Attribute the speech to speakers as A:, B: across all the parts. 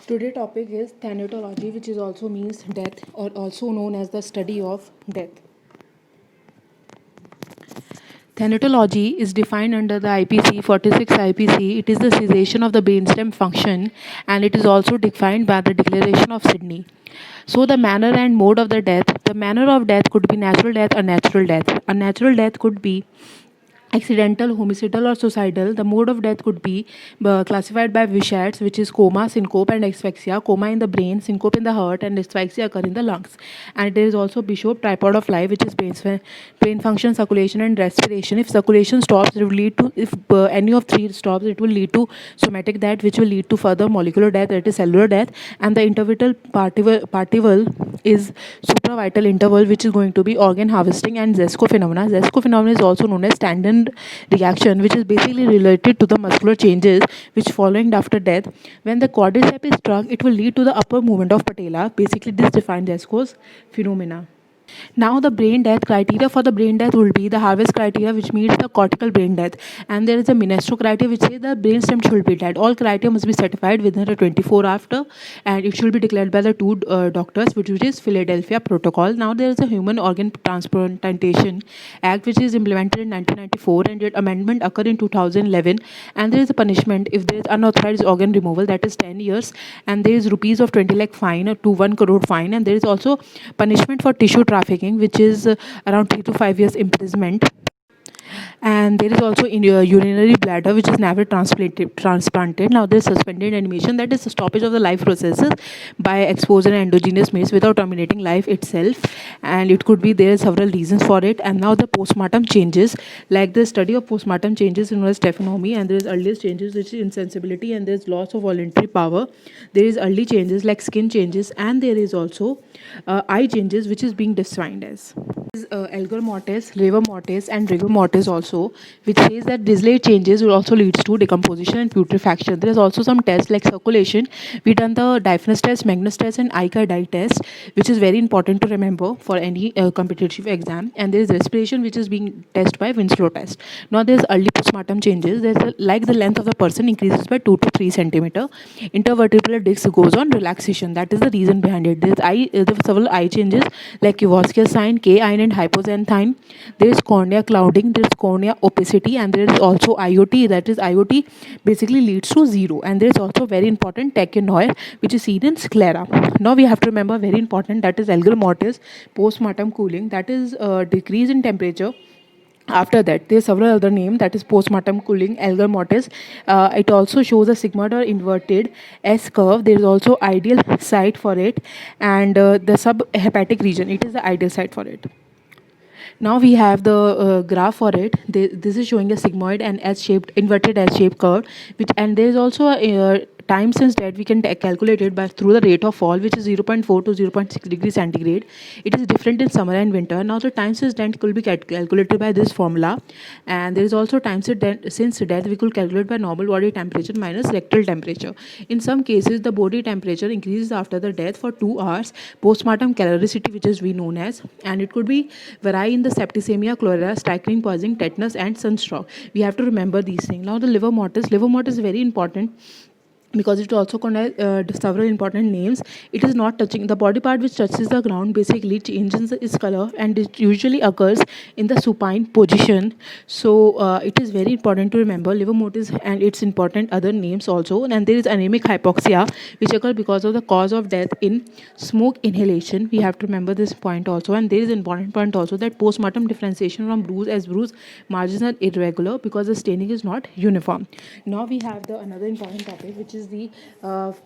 A: Today topic is thanatology, which is also means death or also known as the study of death. Thanatology is defined under the IPC 46 IPC. It is the cessation of the brainstem function, and it is also defined by the Declaration of Sydney. So the manner and mode of the death. The manner of death could be natural death or natural death. A natural death could be accidental, homicidal, or suicidal. The mode of death could be classified by Wishards, which is coma, syncope, and asphyxia. Coma in the brain, syncope in the heart, and asphyxia occur in the lungs. And there is also Bishop tripod of life, which is brain function, circulation, and respiration. If circulation stops, it will lead to, if any of three stops, it will lead to somatic death, which will lead to further molecular death, that is cellular death. And the intervital particle is supravital interval, which is going to be organ harvesting and Zesco phenomena. Zesco phenomena is also known as tandem reaction, which is basically related to the muscular changes which following after death. When the quadriceps is struck, it will lead to the upper movement of patella. Basically, this defines Zesco's phenomena. Now the brain death criteria for the brain death will be the Harvest criteria, which means the cortical brain death, and there is a Minestrone criteria which says the brainstem should be dead. All criteria must be certified within the 24 after, and it should be declared by the two doctors, which is Philadelphia Protocol. Now there is a Human Organ Transplantation Act which is implemented in 1994, and its amendment occurred in 2011. And there is a punishment if there is unauthorized organ removal, that is 10 years, and there is rupees of 20 lakh fine to 1 crore fine, and there is also punishment for tissue trafficking, which is around 3 to 5 years imprisonment. And there is also in your urinary bladder which is never transplanted. Now there is suspended animation, that is the stoppage of the life processes by exposure and endogenous means without terminating life itself, and it could be there are several reasons for it. And now the postmortem changes, like the study of postmortem changes in taphonomy, and there is earliest changes which is insensibility, and there is loss of voluntary power. There is early changes like skin changes, and there is also eye changes, which is being defined as algor mortis, livor mortis, and rigor mortis also, which says that delayed changes will also leads to decomposition and putrefaction. There is also some tests like circulation. We done the Diaphanous test, Magnus test, and ICA test, which is very important to remember for any competitive exam. And there is respiration, which is being tested by Winslow test. Now there is early postmortem changes. There's like the length of the person increases by 2 to 3 centimeter. Intervertebral disc goes on relaxation. That is the reason behind it. There are several eye changes like Kowalski's sign, K-ine, and hypoxanthine. There is cornea clouding, there is cornea opacity, and there is also IOT. That is IOT basically leads to zero. And there is also very important tachynoia, which is seen in sclera. Now we have to remember very important, that is algor mortis, postmortem cooling, that is decrease in temperature. After that, there are several other names, that is postmortem cooling, algor mortis. It also shows a sigmoid or inverted S curve. There is also ideal site for it, and the subhepatic region, it is the ideal site for it. Now we have the graph for it. This is showing a sigmoid and S-shaped, inverted S-shaped curve, and there is also a time since that we can calculate it by through the rate of fall, which is 0.4 to 0.6 degrees centigrade. It is different in summer and winter. Now the time since that could be calculated by this formula, and there is also time since death we could calculate by normal body temperature minus rectal temperature. In some cases, the body temperature increases after the death for 2 hours. Postmortem caloricity, which is we known as, and it could be vary in the septicemia, cholera, strychnine poisoning, tetanus, and sunstroke. We have to remember these things. Now the livor mortis. Livor mortis is very important because it also contains several important names. It is not touching the body part which touches the ground, basically changes its color, and it usually occurs in the supine position. So it is very important to remember liver mortis and its important other names also. And there is anemic hypoxia, which occurs because of the cause of death in smoke inhalation. We have to remember this point also. And there is an important point also, that postmortem differentiation from bruise, as bruise margins are irregular because the staining is not uniform. Now we have the another important topic, which is the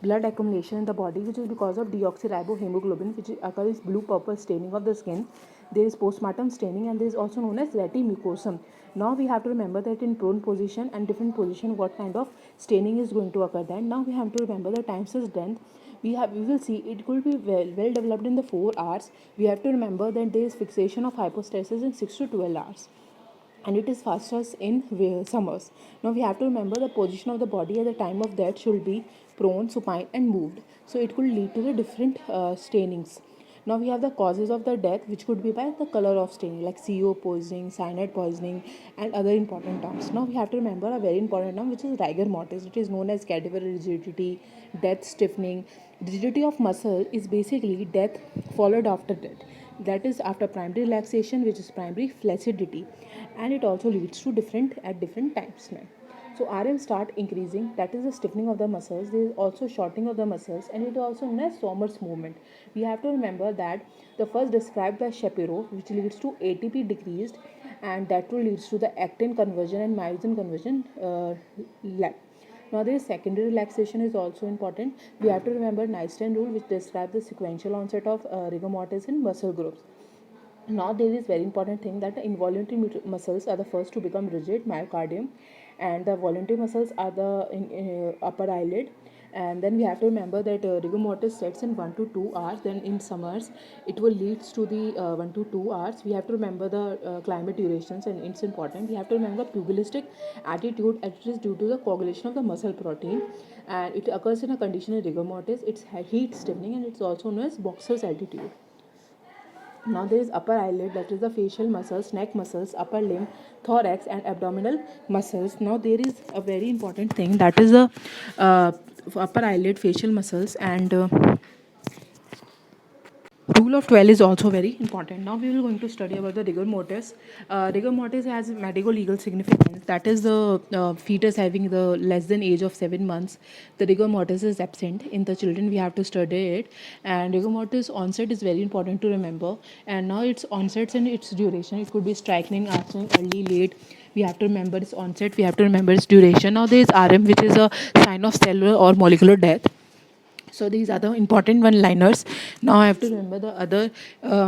A: blood accumulation in the body, which is because of deoxyribohemoglobin, which occurs blue purple staining of the skin. There is postmortem staining, and there is also known as retimucosum. Now we have to remember that in prone position and different position what kind of staining is going to occur. Then now we have to remember the time since death. We will see it could be well developed in the 4 hours. We have to remember that there is fixation of hypostasis in 6 to 12 hours, and it is fastest in summers. Now we have to remember the position of the body at the time of death should be prone, supine, and moved. So it could lead to the different stainings. Now we have the causes of the death, which could be by the color of stain, like CO poisoning, cyanide poisoning, and other important terms. Now we have to remember a very important term, which is rigor mortis. It is known as cadaver rigidity, death stiffening. Rigidity of muscle is basically death followed after death. That is after primary relaxation, which is primary flaccidity, and it also leads to different at different times. Now, so RM start increasing, that is the stiffening of the muscles. There is also shortening of the muscles, and it is also known as Somers movement. We have to remember that the first described by Shapiro, which leads to ATP decreased, and that too leads to the actin conversion and myosin conversion lag. Now, there is secondary relaxation is also important. We have to remember Nystrand rule, which describes the sequential onset of rigor mortis in muscle groups. Now there is very important thing that the involuntary muscles are the first to become rigid, myocardium, and the voluntary muscles are the upper eyelid. And then we have to remember that rigor mortis sets in 1 to 2 hours. Then in summers it will leads to the 1 to 2 hours. We have to remember the climate durations, and it's important. We have to remember pugilistic attitude, and it is due to the coagulation of the muscle protein, and it occurs in a condition of rigor mortis. It's heat stiffening, and it's also known as boxer's attitude. Now there is upper eyelid, that is the facial muscles, neck muscles, upper limb, thorax, and abdominal muscles. Now there is a very important thing, that is the uh, upper eyelid, facial muscles, and rule of 12 is also very important. Now we will going to study about the rigor mortis. Rigor mortis has medical legal significance. That is the fetus having the less than age of 7 months. The rigor mortis is absent in the children. We have to study it. And rigor mortis onset is very important to remember. And now its onsets and its duration. It could be striking, acting, early, late. We have to remember its onset. We have to remember its duration. Now there is RM, which is a sign of cellular or molecular death. So these are the important one liners. Now I have to remember the other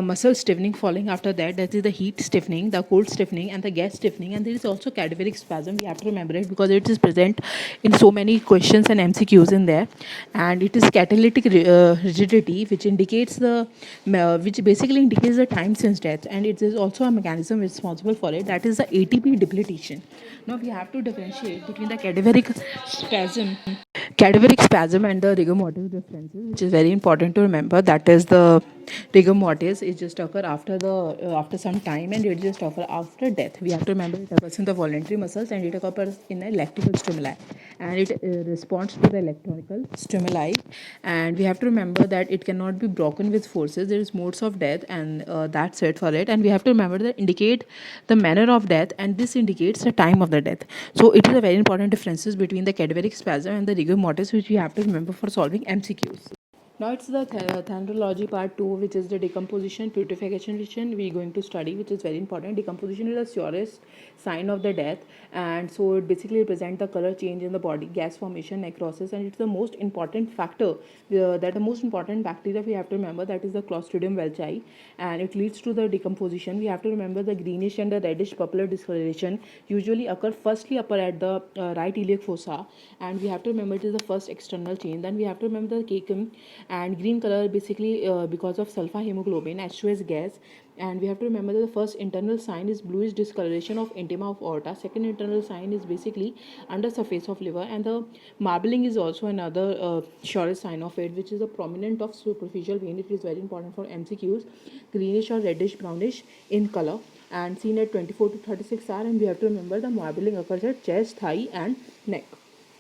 A: muscle stiffening following after that. That is the heat stiffening, the cold stiffening, and the gas stiffening. And there is also cadaveric spasm. We have to remember it because it is present in so many questions and MCQs in there. And it is catalytic rigidity, which indicates which basically indicates the time since death. And it is also a mechanism responsible for it. That is the ATP depletion. Now we have to differentiate between the cadaveric spasm and the rigor mortis differences, which is very important to remember. That is the rigor mortis is just occur after the after some time, and it just occur after death. We have to remember it occurs in the voluntary muscles, and it occurs in electrical stimuli, and it responds to the electrical stimuli. And we have to remember that it cannot be broken with forces. There is modes of death, and that's it for it. And we have to remember that indicate the manner of death, and this indicates the time of the death. So it is a very important differences between the cadaveric spasm and the rigor mortis, which we have to remember for solving MCQs. Now it's the thanatology part 2, which is the decomposition, putrefaction, which we're going to study, which is very important. Decomposition is the surest sign of the death, and so it basically represents the color change in the body, gas formation, necrosis, and it's the most important factor. That the most important bacteria we have to remember, that is the Clostridium welchi, and it leads to the decomposition. We have to remember the greenish and the reddish purple discoloration usually occur firstly upper at the right iliac fossa, and we have to remember it is the first external change. Then we have to remember the cacum, and green color basically because of sulfa hemoglobin, H2S gas. And we have to remember that the first internal sign is bluish discoloration of intima of aorta. Second internal sign is basically under surface of liver, and the marbling is also another surest sign of it, which is a prominent of superficial vein. It is very important for MCQs. Greenish or reddish brownish in color, and seen at 24 to 36 hours. And we have to remember the marbling occurs at chest, thigh, and neck.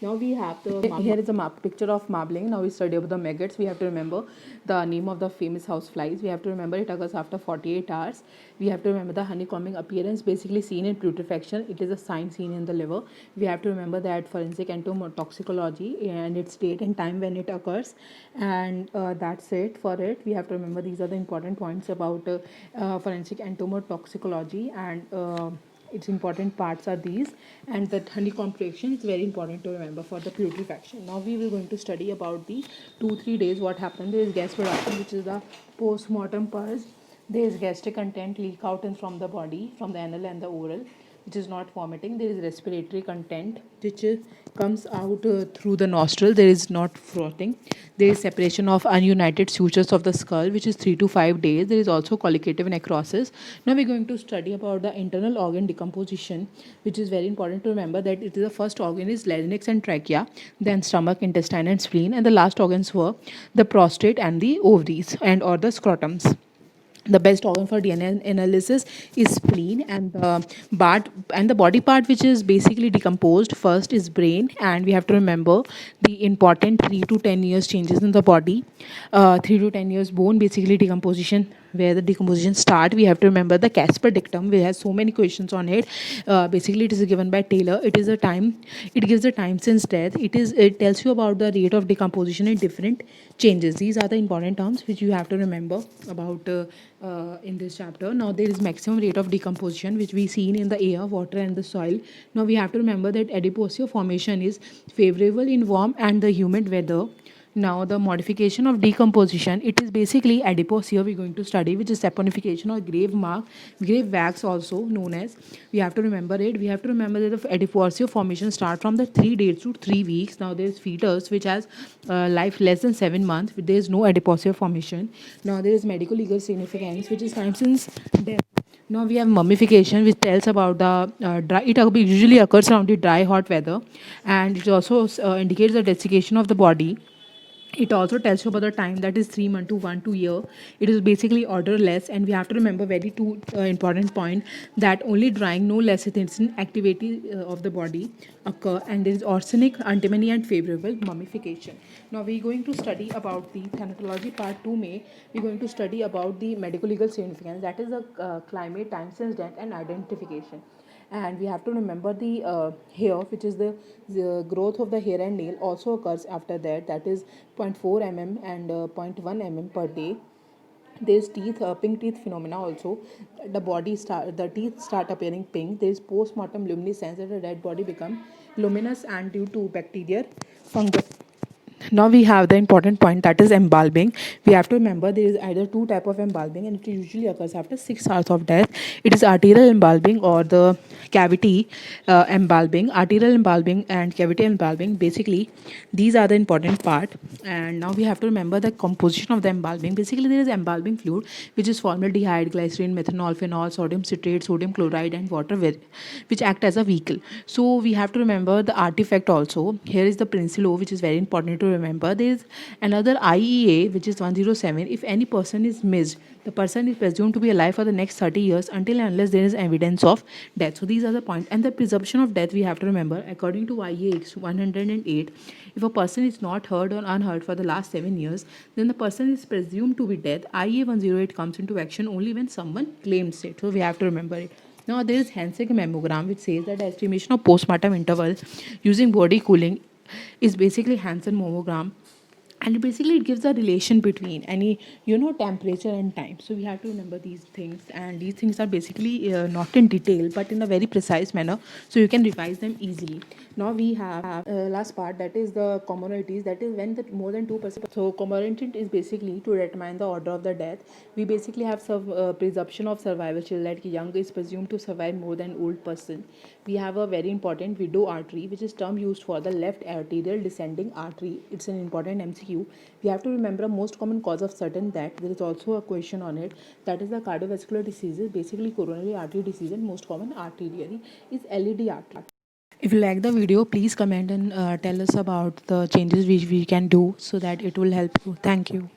A: Now we have here is a picture of marbling. Now we study about the maggots. We have to remember the name of the famous house flies. We have to remember it occurs after 48 hours. We have to remember the honeycombing appearance, basically seen in putrefaction. It is a sign seen in the liver. We have to remember that forensic entomotoxicology and its date and time when it occurs. And that's it for it. We have to remember these are the important points about forensic entomotoxicology, and its important parts are these. And that honeycomb reaction is very important to remember for the putrefaction. Now we will going to study about the 2-3 days what happened. There is gas production, which is the post-mortem purge. There is gastric content leak out and from the body, from the anal and the oral. which is not vomiting. There is respiratory content which comes out through the nostril. There is not frothing. There is separation of ununited sutures of the skull, which is 3 to 5 days. There is also colligative necrosis. Now we're going to study about the internal organ decomposition, which is very important to remember that it is the first organ is larynx and trachea, then stomach, intestine, and spleen, and the last organs were the prostate and the ovaries and or the scrotums. The best organ for DNA analysis is spleen, and the body part which is basically decomposed first is brain. And we have to remember the important 3 to 10 years changes in the body. 3 to 10 years bone basically decomposition, where the decomposition start. We have to remember the Casper dictum. We have so many questions on it. Basically it is given by Taylor. It is a time, it gives the time since death. It tells you about the rate of decomposition in different changes. These are the important terms which you have to remember about in this chapter. Now there is maximum rate of decomposition which we seen in the air, water, and the soil. Now we have to remember that adipocere formation is favorable in warm and the humid weather. Now the modification of decomposition, it is basically adipocere we're going to study, which is saponification or grave mark, grave wax also known as. We have to remember it. We have to remember that the adipocere formation start from the 3 days to 3 weeks. Now there is fetus which has life less than 7 months. There is no adipocere formation. Now there is medical legal significance, which is time since death. Now we have mummification, which tells about the dry. It usually occurs around the dry, hot weather, and it also indicates the desiccation of the body. It also tells you about the time, that is 3 months to 1 to year. It is basically odorless, and we have to remember very two important point, that only drying, no lecithin activity of the body occur, and there is arsenic, antimony, and favorable mummification. Now we are going to study about the thanatology part 2 May. We are going to study about the medical legal significance, that is the climate, time since death, and identification. And we have to remember the hair, which is the growth of the hair and nail also occurs after that, that is 0.4 mm and 0.1 mm per day. There's teeth, pink teeth phenomena also. The teeth start appearing pink. There is post-mortem luminescence, that the dead body become luminous and due to bacterial fungus. Now we have the important point, that is embalming. We have to remember there is either two type of embalming, and it usually occurs after 6 hours of death. It is arterial embalming or the cavity embalming. Arterial embalming and cavity embalming, basically these are the important part. And now we have to remember the composition of the embalming. Basically there is embalming fluid, which is formaldehyde, glycerin, methanol, phenol, sodium citrate, sodium chloride, and water, which act as a vehicle. So we have to remember the artifact also. Here is the Prince-Law, which is very important to remember. There is another IEA, which is 107. If any person is missed, the person is presumed to be alive for the next 30 years until and unless there is evidence of death. So these are the points. And the presumption of death, we have to remember, according to IEA 108, if a person is not heard or unheard for the last 7 years, then the person is presumed to be dead. IEA 108 comes into action only when someone claims it. So we have to remember it. Now there is Hansen mammogram, which says that the estimation of postmortem interval using body cooling is basically Hansen mammogram, and basically it gives a relation between any temperature and time. So we have to remember these things, and these things are basically not in detail but in a very precise manner, so you can revise them easily. Now we have last part, that is the comorbidities, that is when the more than 2%. So comorbidity is basically to determine the order of the death. We basically have presumption of survivorship, that young is presumed to survive more than old person. We have a very important widow artery, which is term used for the left arterial descending artery. It's an important MCQ. We have to remember most common cause of sudden death. There is also a question on it, that is the cardiovascular diseases, basically coronary artery disease, and most common arterially is LED artery. If you like the video, please comment and tell us about the changes which we can do so that it will help you. Thank you.